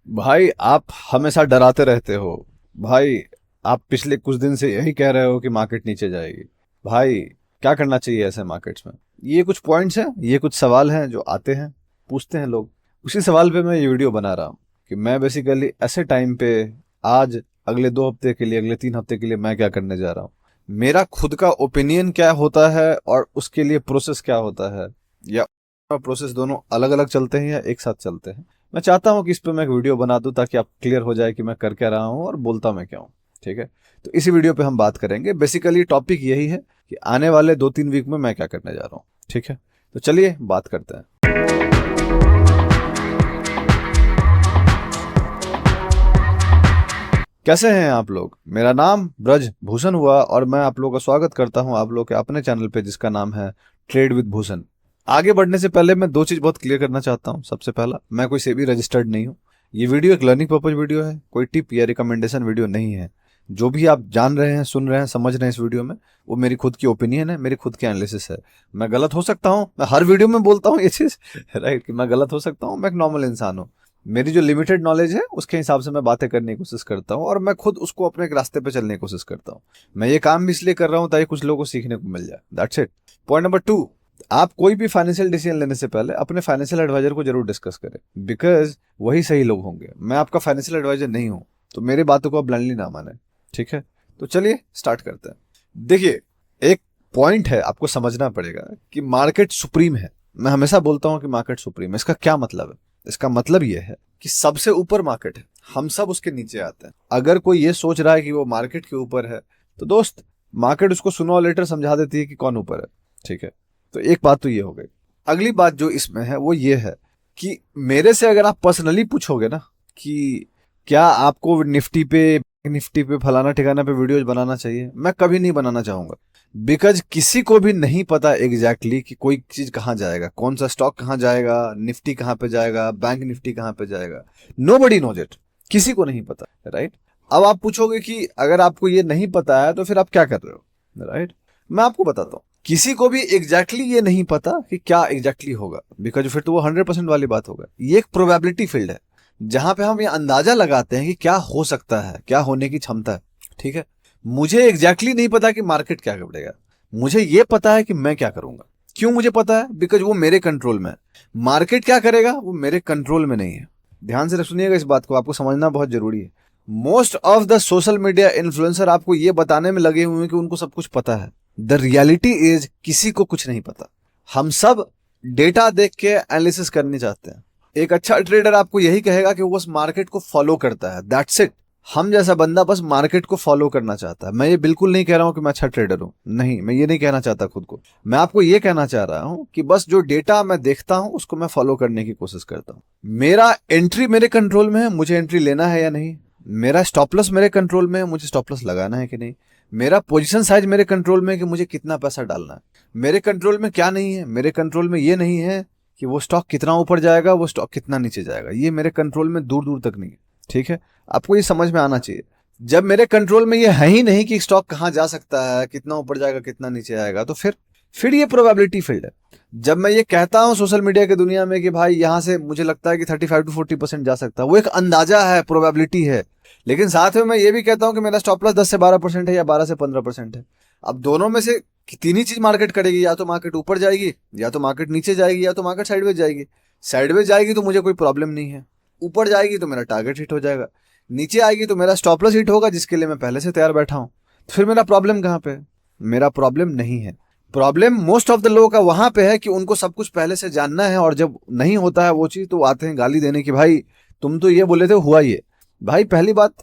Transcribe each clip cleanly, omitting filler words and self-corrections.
भाई आप हमेशा डराते रहते हो। भाई आप पिछले कुछ दिन से यही कह रहे हो कि मार्केट नीचे जाएगी। भाई क्या करना चाहिए ऐसे मार्केट्स में? ये कुछ पॉइंट्स हैं, ये कुछ सवाल हैं जो आते हैं, पूछते हैं लोग। उसी सवाल पे मैं ये वीडियो बना रहा हूँ कि मैं बेसिकली ऐसे टाइम पे आज अगले 2 हफ्ते के लिए, अगले 3 हफ्ते के लिए मैं क्या करने जा रहा हूँ। मेरा खुद का ओपिनियन क्या होता है और उसके लिए प्रोसेस क्या होता है, या प्रोसेस दोनों अलग अलग चलते हैं या एक साथ चलते हैं। मैं चाहता हूं कि इस पे मैं एक वीडियो बना दूं ताकि आप क्लियर हो जाए कि मैं कर क्या रहा हूं और बोलता मैं क्या हूं। ठीक है, तो इसी वीडियो पे हम बात करेंगे। बेसिकली टॉपिक यही है कि आने वाले 2-3 वीक में मैं क्या करने जा रहा हूं। ठीक है, तो चलिए बात करते हैं। कैसे हैं आप लोग? मेरा नाम ब्रज भूषण हुआ और मैं आप लोगों का स्वागत करता हूं आप लोग के अपने चैनल पे जिसका नाम है ट्रेड विद भूषण। आगे बढ़ने से पहले मैं दो चीज बहुत क्लियर करना चाहता हूं। सबसे पहला, मैं कोई सेबी रजिस्टर्ड नहीं हूं। ये वीडियो एक लर्निंग पर्पज वीडियो है, कोई टिप या रिकमेंडेशन वीडियो नहीं है। जो भी आप जान रहे हैं, सुन रहे हैं, समझ रहे हैं इस वीडियो में, वो मेरी खुद की ओपिनियन है, मेरी खुद की एनालिसिस है। मैं गलत हो सकता हूँ, मैं हर वीडियो में बोलता हूँ ये चीज राइट, कि मैं गलत हो सकता हूँ। मैं एक नॉर्मल इंसान हूँ। मेरी जो लिमिटेड नॉलेज है उसके हिसाब से मैं बातें करने की कोशिश करता हूँ और मैं खुद उसको अपने एक रास्ते पे चलने की कोशिश करता हूँ। मैं ये काम भी इसलिए कर रहा हूँ ताकि कुछ लोगों को सीखने को मिल जाए। That's it. पॉइंट नंबर 2, आप कोई भी फाइनेंशियल डिसीजन लेने से पहले अपने फाइनेंशियल एडवाइजर को जरूर डिस्कस करें, बिकॉज वही सही लोग होंगे। मैं आपका फाइनेंशियल एडवाइजर नहीं हूं, तो मेरी बातों को आप ब्लाइंडली ना माने। ठीक है, तो चलिए स्टार्ट करते हैं। देखिए, एक पॉइंट है आपको समझना पड़ेगा कि मार्केट सुप्रीम है। मैं हमेशा बोलता हूं कि मार्केट सुप्रीम है। इसका क्या मतलब है? इसका मतलब यह है कि सबसे ऊपर मार्केट है, हम सब उसके नीचे आते हैं। अगर कोई ये सोच रहा है कि वो मार्केट के ऊपर है, तो दोस्त, मार्केट उसको सुनो और लेटर समझा देती है कि कौन ऊपर है। ठीक है, तो एक बात तो ये हो गई। अगली बात जो इसमें है वो ये है कि मेरे से अगर आप पर्सनली पूछोगे ना कि क्या आपको निफ्टी पे फलाना ठिकाना पे वीडियोज बनाना चाहिए, मैं कभी नहीं बनाना चाहूंगा। बिकॉज किसी को भी नहीं पता एग्जैक्टली कि कोई चीज कहाँ जाएगा, कौन सा स्टॉक कहाँ जाएगा, निफ्टी कहाँ पे जाएगा, बैंक निफ्टी कहाँ पे जाएगा। Nobody knows it. किसी को नहीं पता, राइट। अब आप पूछोगे कि अगर आपको ये नहीं पता है तो फिर आप क्या कर रहे हो, राइट। मैं आपको बताता हूँ, किसी को भी एग्जैक्टली ये नहीं पता कि क्या एग्जैक्टली होगा, बिकॉज फिर तो वो 100% वाली बात होगा। ये एक प्रोबेबिलिटी फील्ड है जहां पे हम ये अंदाजा लगाते हैं कि क्या हो सकता है, क्या होने की क्षमता है। ठीक है, मुझे एग्जैक्टली नहीं पता कि मार्केट क्या करेगा। मुझे ये पता है कि मैं क्या करूंगा। क्यों मुझे पता है? बिकॉज वो मेरे कंट्रोल में है। मार्केट क्या करेगा वो मेरे कंट्रोल में नहीं है। ध्यान से सुनिएगा, इस बात को आपको समझना बहुत जरूरी है। Most of the social media influencer आपको ये बताने में लगे हुए हैं कि उनको सब कुछ पता है। द रियलिटी इज किसी को कुछ नहीं पता। हम सब डेटा देख के एनालिसिस करने चाहते हैं। एक अच्छा ट्रेडर आपको यही कहेगा कि वो बस मार्केट को फॉलो करता है, दैट्स इट। हम जैसा बंदा बस मार्केट को फॉलो करना चाहता है। मैं ये बिल्कुल नहीं कह रहा हूं कि मैं अच्छा ट्रेडर हूं, नहीं, मैं ये नहीं कहना चाहता खुद को। मैं आपको ये कहना चाह रहा हूं कि बस जो डेटा मैं देखता हूं उसको मैं फॉलो करने की कोशिश करता हूं। मेरा एंट्री मेरे कंट्रोल में है, मुझे एंट्री लेना है या नहीं। मेरा स्टॉप लॉस मेरे कंट्रोल में है, मुझे स्टॉप लॉस लगाना है कि नहीं। मेरा पोजीशन साइज मेरे कंट्रोल में है कि मुझे कितना पैसा डालना है। मेरे कंट्रोल में क्या नहीं है? मेरे कंट्रोल में ये नहीं है कि वो स्टॉक कितना ऊपर जाएगा, वो स्टॉक कितना नीचे जाएगा। ये मेरे कंट्रोल में दूर दूर तक नहीं है। ठीक है, आपको ये समझ में आना चाहिए। जब मेरे कंट्रोल में ये है ही नहीं कि स्टॉक कहाँ जा सकता है, कितना ऊपर जाएगा, कितना नीचे आएगा, तो फिर ये प्रोबेबिलिटी फील्ड है। जब मैं ये कहता हूं सोशल मीडिया की दुनिया में कि भाई यहां से मुझे लगता है कि 35 to 40% जा सकता है, वो एक अंदाजा है, प्रोबेबिलिटी है। लेकिन साथ में मैं ये भी कहता हूं कि मेरा स्टॉप लॉस 10 से 12% है या 12 से 15% है। अब दोनों में से तीन ही चीज मार्केट करेगी, या तो मार्केट ऊपर जाएगी, या तो मार्केट नीचे जाएगी, या तो मार्केट साइडवेज जाएगी। साइडवेज जाएगी तो मुझे कोई प्रॉब्लम नहीं है, ऊपर जाएगी तो मेरा टारगेट हिट हो जाएगा, नीचे आएगी तो मेरा स्टॉप लॉस हिट होगा जिसके लिए मैं पहले से तैयार बैठा हूं। तो फिर मेरा प्रॉब्लम कहां पे है? मेरा प्रॉब्लम नहीं है। प्रॉब्लम मोस्ट ऑफ द लोगों का वहां पे है कि उनको सब कुछ पहले से जानना है, और जब नहीं होता है वो चीज तो आते हैं गाली देने की, भाई तुम तो ये बोले थे, हुआ ये। भाई पहली बात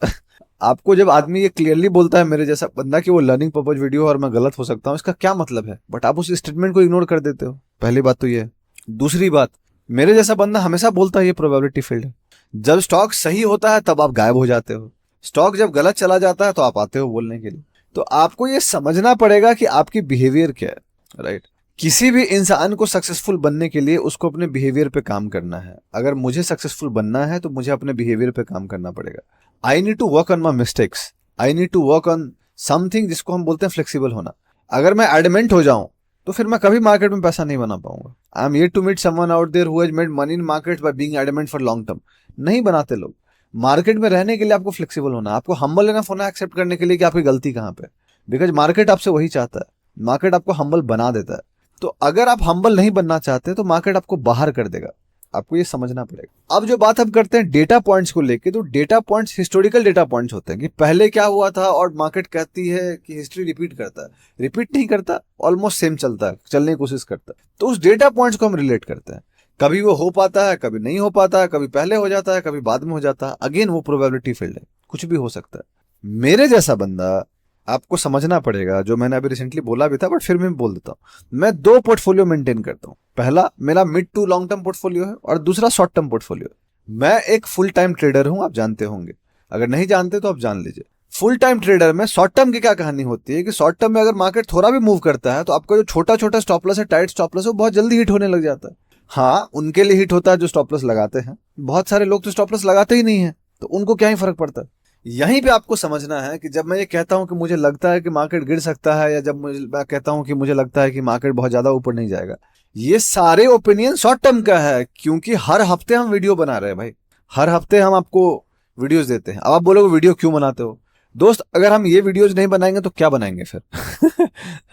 आपको जब आदमी ये क्लियरली बोलता है, मेरे जैसा बंदा, कि वो लर्निंग पर्पज वीडियो और मैं गलत हो सकता हूँ, इसका क्या मतलब है, बट आप उस स्टेटमेंट को इग्नोर कर देते हो। पहली बात तो ये है। दूसरी बात, मेरे जैसा बंदा हमेशा बोलता है ये प्रोबेबिलिटी फील्ड है। जब स्टॉक सही होता है तब आप गायब हो जाते हो, स्टॉक जब गलत चला जाता है तो आप आते हो बोलने के लिए। तो आपको ये समझना पड़ेगा कि आपकी बिहेवियर क्या है, राइट। किसी भी इंसान को सक्सेसफुल बनने के लिए उसको अपने बिहेवियर पे काम करना है। अगर मुझे सक्सेसफुल बनना है तो मुझे अपने बिहेवियर पे काम करना पड़ेगा। I need to work on my mistakes, I need to work on something जिसको हम बोलते हैं फ्लेक्सिबल होना। अगर मैं एडमेंट हो जाऊं तो फिर मैं कभी मार्केट में पैसा नहीं बना पाऊंगा। I am yet to meet someone out there who has made money in market by being adamant for long term. नहीं बनाते लोग। मार्केट में रहने के लिए आपको फ्लेक्सिबल होना है, आपको हम्बल इनफ होना है एक्सेप्ट करने के लिए कि आपकी गलती कहाँ पे, बिकॉज मार्केट आपसे वही चाहता है, मार्केट आपको हम्बल बना देता है। तो अगर आप हम्बल नहीं बनना चाहते तो मार्केट आपको बाहर कर देगा, आपको ये समझना पड़ेगा। अब जो बात हम करते हैं डेटा पॉइंट्स को लेके, तो data points historical data points होते हैं कि पहले क्या हुआ था, और मार्केट कहती है कि हिस्ट्री रिपीट करता है, रिपीट नहीं करता, ऑलमोस्ट सेम चलता है, चलने की कोशिश करता है। तो उस डेटा पॉइंट्स को हम रिलेट करते हैं, कभी वो हो पाता है, कभी नहीं हो पाता है, कभी पहले हो जाता है, कभी बाद में हो जाता है। अगेन वो प्रोबेबिलिटी फील्ड है, कुछ भी हो सकता है। मेरे जैसा बंदा, आपको समझना पड़ेगा, जो मैंने अभी रिसेंटली बोला भी था बट फिर मैं बोल देता हूं, मैं 2 पोर्टफोलियो मेंटेन करता हूं। पहला मेरा mid to long term portfolio है और दूसरा शॉर्ट टर्म पोर्टफोलियो है। मैं एक फुल टाइम ट्रेडर हूं, आप जानते होंगे, अगर नहीं जानते तो आप जान लीजिए। फुल टाइम ट्रेडर में शॉर्ट टर्म की क्या कहानी होती है कि शॉर्ट टर्म में अगर मार्केट थोड़ा भी मूव करता है तो आपका जो छोटा छोटा स्टॉप लॉस है, टाइट स्टॉप लॉस है, वो बहुत जल्दी हिट होने लग जाता है। हाँ, उनके लिए हिट होता है जो स्टॉप लॉस लगाते हैं, बहुत सारे लोग तो स्टॉप लॉस लगाते ही नहीं है, तो उनको क्या ही फर्क पड़ता है। यहीं पे आपको समझना है कि जब मैं ये कहता हूं कि मुझे लगता है कि मार्केट गिर सकता है, या जब मैं कहता हूं कि मुझे लगता है कि मार्केट बहुत ज्यादा ऊपर नहीं जाएगा, ये सारे ओपिनियन शॉर्ट टर्म का है, क्योंकि हर हफ्ते हम वीडियो बना रहे हैं भाई, हर हफ्ते हम आपको वीडियोस देते हैं। अब आप बोलोगे वीडियो क्यों बनाते हो दोस्त, अगर हम ये वीडियोस नहीं बनाएंगे तो क्या बनाएंगे फिर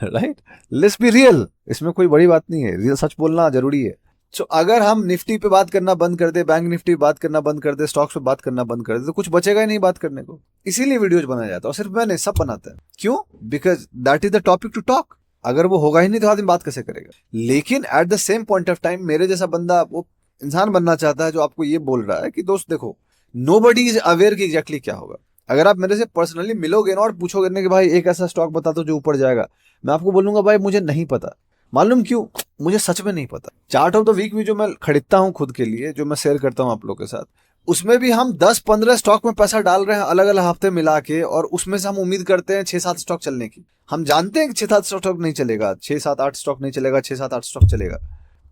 राइट, लेट्स बी रियल, इसमें कोई बड़ी बात नहीं है, रियल सच बोलना जरूरी है। तो अगर हम निफ्टी पे बात करना बंद कर दे, बैंक निफ्टी पे बात करना बंद कर दे, स्टॉक्स पे बात करना बंद कर दे, तो कुछ बचेगा ही नहीं बात करने को। इसीलिए वीडियोज बनाया जाता है, और सिर्फ मैंने सब बनाते हैं, क्यों, because that is the topic to talk. अगर वो होगा ही नहीं तो आदमी बात कैसे करेगा। लेकिन at the same point of time मेरे जैसा बंदा वो इंसान बनना चाहता है जो आपको ये बोल रहा है कि दोस्त देखो, नोबडी इज अवेयर कि एग्जैक्टली क्या होगा। अगर आप मेरे से पर्सनली मिलोगे ना और पूछोगे ना कि भाई एक ऐसा स्टॉक बता दो जो ऊपर जाएगा, मैं आपको बोलूंगा भाई मुझे नहीं पता। मालूम क्यों, मुझे सच में नहीं पता। चार्ट ऑफ द वीक भी जो मैं खरीदता हूं खुद के लिए, जो मैं शेयर करता हूं आप लोगों के साथ, उसमें भी हम 10-15 स्टॉक में पैसा डाल रहे हैं अलग अलग हफ्ते मिला के, और उसमें से हम उम्मीद करते हैं 6-7 स्टॉक चलने की। हम जानते हैं कि 6-7 स्टॉक नहीं चलेगा, 6-7-8 स्टॉक नहीं चलेगा, 6-7-8 स्टॉक चलेगा।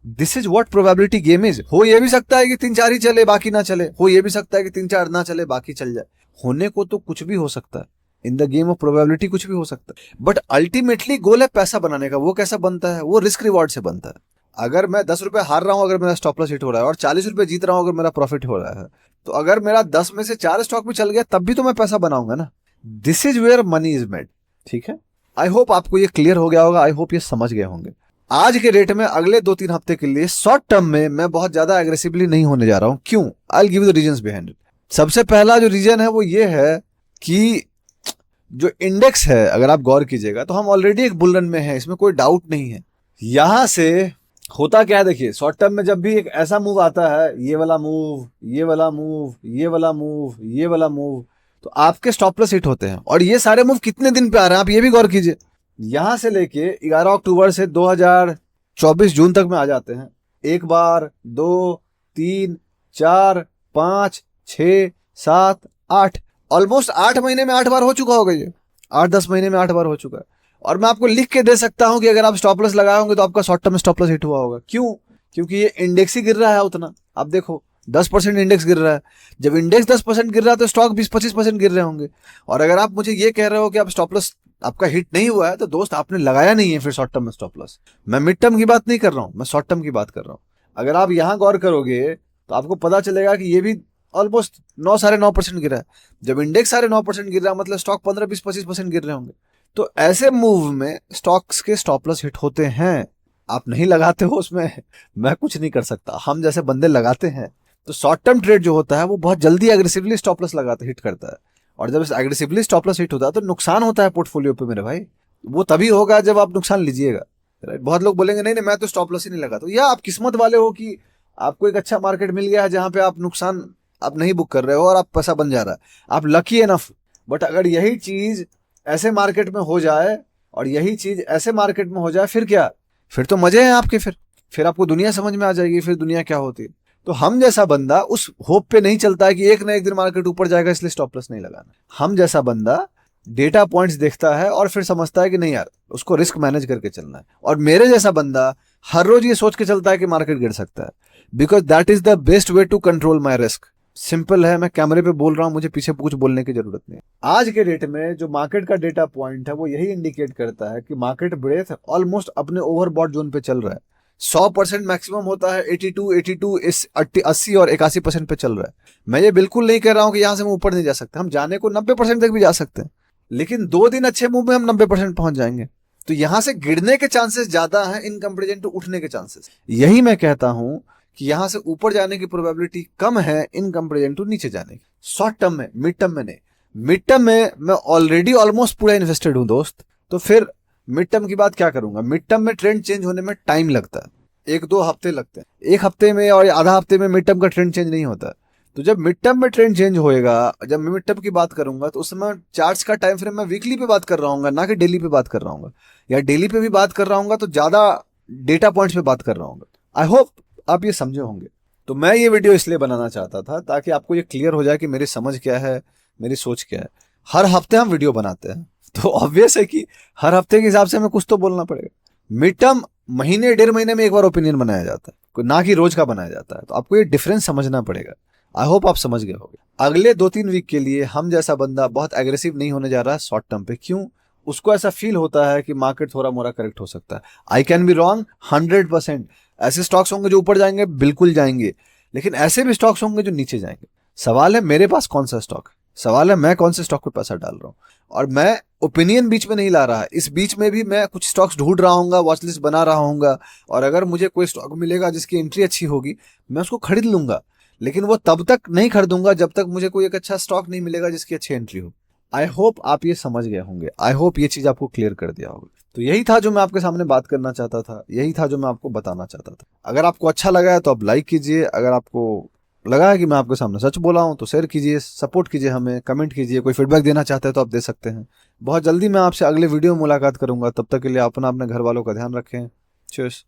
This is what probability game is. हो ये भी सकता है कि 3-4 ही चले बाकी ना चले, हो ये भी सकता है कि 3-4 ना चले बाकी चल जाए। होने को तो कुछ भी हो सकता है, in the game of probability कुछ भी हो सकता है, बट अल्टीमेटली गोल है पैसा बनाने का। वो कैसा बनता है, वो रिस्क रिवॉर्ड से बनता है। अगर मैं 10 रुपए हार रहा हूं अगर मेरा स्टॉप लॉस हिट हो रहा है, और 40 रुपए जीत रहा हूं अगर मेरा प्रॉफिट हो रहा है, तो अगर मेरा 10 में से 4 स्टॉक भी चल गया तब भी तो मैं पैसा बनाऊंगा ना। This is where money is made. ठीक है, आई होप आपको ये क्लियर हो गया होगा, आई होप ये समझ गए होंगे। आज के रेट में अगले 2-3 हफ्ते के लिए शॉर्ट टर्म में मैं बहुत ज्यादा एग्रेसिवली नहीं होने जा रहा हूं। क्यों, I will give the reasons behind it. सबसे पहला जो रीजन है वो ये है कि जो इंडेक्स है, अगर आप गौर कीजिएगा तो हम ऑलरेडी एक बुल रन में हैं, इसमें कोई डाउट नहीं है। यहां से होता क्या है, देखिए शॉर्ट टर्म में जब भी एक ऐसा मूव आता है, ये वाला मूव, ये वाला मूव, ये वाला मूव, ये वाला मूव, तो आपके स्टॉप लॉस हिट होते हैं। और ये सारे मूव कितने दिन पे आ रहे हैं आप ये भी गौर कीजिए। यहां से लेके 11 अक्टूबर से 2024 जून तक में आ जाते हैं। 1 बार, 2, 3, 4, 5, 6, 7, 8, ऑलमोस्ट 8 महीने में 8 बार हो चुका होगा ये, 8-10 महीने में 8 बार हो चुका है। और मैं आपको लिख के दे सकता हूं कि अगर आप स्टॉप लॉस लगाए होंगे तो आपका short term stop loss hit हुआ होगा। क्यों, क्योंकि ये इंडेक्स ही गिर रहा है उतना। आप देखो 10% इंडेक्स गिर रहा है, जब इंडेक्स 10% गिर रहा है तो स्टॉक 20-25% गिर रहे होंगे। और अगर आप मुझे ये कह रहे हो कि आप स्टॉप लॉस आपका हिट नहीं हुआ है, तो दोस्त आपने लगाया नहीं है फिर शॉर्ट टर्म में स्टॉप लॉस। मैं मिड टर्म की बात नहीं कर रहा हूं, मैं शॉर्ट टर्म की बात कर रहा हूं। अगर आप यहां गौर करोगे तो आपको पता चलेगा कि ये भी ऑलमोस्ट 9-9.5% गिरा है। जब इंडेक्स 9.5% गिर रहा है मतलब स्टॉक 15-20-25% गिर रहे होंगे। तो ऐसे मूव में स्टॉक्स के स्टॉप लॉस हिट होते हैं। आप नहीं लगाते हो उसमें मैं कुछ नहीं कर सकता, हम जैसे बंदे लगाते हैं। तो शॉर्ट टर्म ट्रेड जो होता है वो बहुत जल्दी एग्रेसिवली स्टॉप लॉस लगाते हिट करता है, और जब एग्रेसिवली स्टॉप लॉस हिट होता है तो नुकसान होता है पोर्टफोलियो पे मेरे भाई। वो तभी होगा जब आप नुकसान लीजिएगा। बहुत लोग बोलेंगे नहीं नहीं मैं तो स्टॉप लॉस ही नहीं लगाता, या आप किस्मत वाले हो कि आपको एक अच्छा मार्केट मिल गया है जहां पे आप नुकसान आप नहीं बुक कर रहे हो और आप पैसा बन जा रहा है, आप लकी एनफ। बट अगर यही चीज ऐसे मार्केट में हो जाए और यही चीज ऐसे मार्केट में हो जाए, फिर क्या, फिर तो मजे हैं आपके। फिर आपको दुनिया समझ में आ जाएगी, फिर दुनिया क्या होती है। तो हम जैसा बंदा उस होप पे नहीं चलता है कि एक ना एक दिन मार्केट ऊपर जाएगा इसलिए स्टॉप लॉस नहीं लगाना। हम जैसा बंदा डेटा पॉइंट्स देखता है और फिर समझता है कि नहीं यार उसको रिस्क मैनेज करके चलना है। और मेरे जैसा बंदा हर रोज ये सोच के चलता है कि मार्केट गिर सकता है, because that is the best way to control my risk. Simple है, मैं कैमरे पे बोल रहा हूं, मुझे पीछे कुछ बोलने की जरूरत नहीं। आज के डेट में जो मार्केट का डेटा पॉइंट है वो यही इंडिकेट करता है कि मार्केट ब्रेथ ऑलमोस्ट अपने ओवरबॉट जोन पे चल रहा है। 100% मैक्सिमम होता है 82 इस 80 और 81% पे चल रहा है। मैं ये बिल्कुल नहीं कह रहा हूं कि यहां से हम ऊपर नहीं जा सकते, हम जाने को 90% तक भी जा सकते हैं, लेकिन 2 दिन अच्छे मूव में हम 90% पहुंच जाएंगे। तो यहां से गिरने के चांसेस ज्यादा हैं इन कंपेरिजन टू उठने के चांसेस। यही मैं कहता हूं कि यहां से ऊपर जाने की प्रोबेबिलिटी कम है इन कंपेरिजन टू नीचे जाने की। शॉर्ट टर्म में, मिड टर्म में नहीं। मिड टर्म में मैं ऑलरेडी ऑलमोस्ट पूरा इन्वेस्टेड हूं दोस्त, तो फिर मिड टर्म की बात क्या करूंगा। मिड टर्म में ट्रेंड चेंज होने में टाइम लगता है, 1-2 हफ्ते लगते हैं। 1 हफ्ते में और आधा हफ्ते में मिड टर्म का ट्रेंड चेंज नहीं होता। तो जब मिड टर्म में ट्रेंड चेंज होएगा, जब मैं मिड टर्म की बात करूंगा, तो उस समय चार्ट्स का टाइम फ्रेम मैं वीकली पे बात कर रहा हूँ, ना कि डेली पे बात कर रहा हूँ, या डेली पे भी बात कर रहा हूँ तो ज्यादा डेटा पॉइंट्स पे बात कर रहा हूँ। आई होप आप ये समझे होंगे। तो मैं ये वीडियो इसलिए बनाना चाहता था ताकि आपको ये क्लियर हो जाए कि मेरी समझ क्या है, मेरी सोच क्या है। हर हफ्ते हम वीडियो बनाते हैं, तो ऑब्वियस है कि हर हफ्ते के हिसाब से हमें कुछ तो बोलना पड़ेगा। मिड टर्म महीने 1.5 महीने में एक बार ओपिनियन बनाया जाता है, ना कि रोज का बनाया जाता है। तो आपको ये डिफरेंस समझना पड़ेगा। आई होप आप समझ गए होंगे। अगले 2-3 वीक के लिए हम जैसा बंदा बहुत एग्रेसिव नहीं होने जा रहा है शॉर्ट टर्म पे। क्यों? उसको ऐसा फील होता है कि मार्केट थोड़ा मोड़ा करेक्ट हो सकता है। I can be wrong 100%। ऐसे स्टॉक्स होंगे जो ऊपर जाएंगे, बिल्कुल जाएंगे, लेकिन ऐसे भी स्टॉक्स होंगे जो नीचे जाएंगे। सवाल है मेरे पास कौन सा स्टॉक है, सवाल है मैं कौन से स्टॉक पे पैसा डाल रहा हूँ। और मैं ओपिनियन बीच में नहीं ला रहा है, इस बीच में भी मैं कुछ स्टॉक्स ढूंढ रहा हूँ, वॉच लिस्ट बना रहा हूँ, और अगर मुझे कोई स्टॉक मिलेगा जिसकी एंट्री अच्छी होगी, मैं उसको खरीद लूंगा। लेकिन वो तब तक नहीं खरीदूंगा जब तक मुझे कोई एक अच्छा स्टॉक नहीं मिलेगा जिसकी अच्छी एंट्री हो। आई होप आप ये समझ गए होंगे। आई होप ये चीज आपको क्लियर कर दिया होगा। तो यही था जो मैं आपके सामने बात करना चाहता था, यही था जो मैं आपको बताना चाहता था। अगर आपको अच्छा लगा है तो आप लाइक कीजिए, अगर आपको लगा है कि मैं आपके सामने सच बोला हूं तो शेयर कीजिए, सपोर्ट कीजिए, हमें कमेंट कीजिए। कोई फीडबैक देना चाहते हैं तो आप दे सकते हैं। बहुत जल्दी मैं आपसे अगले वीडियो में मुलाकात करूंगा। तब तक के लिए अपना अपने घर वालों का ध्यान रखें। चीयर्स।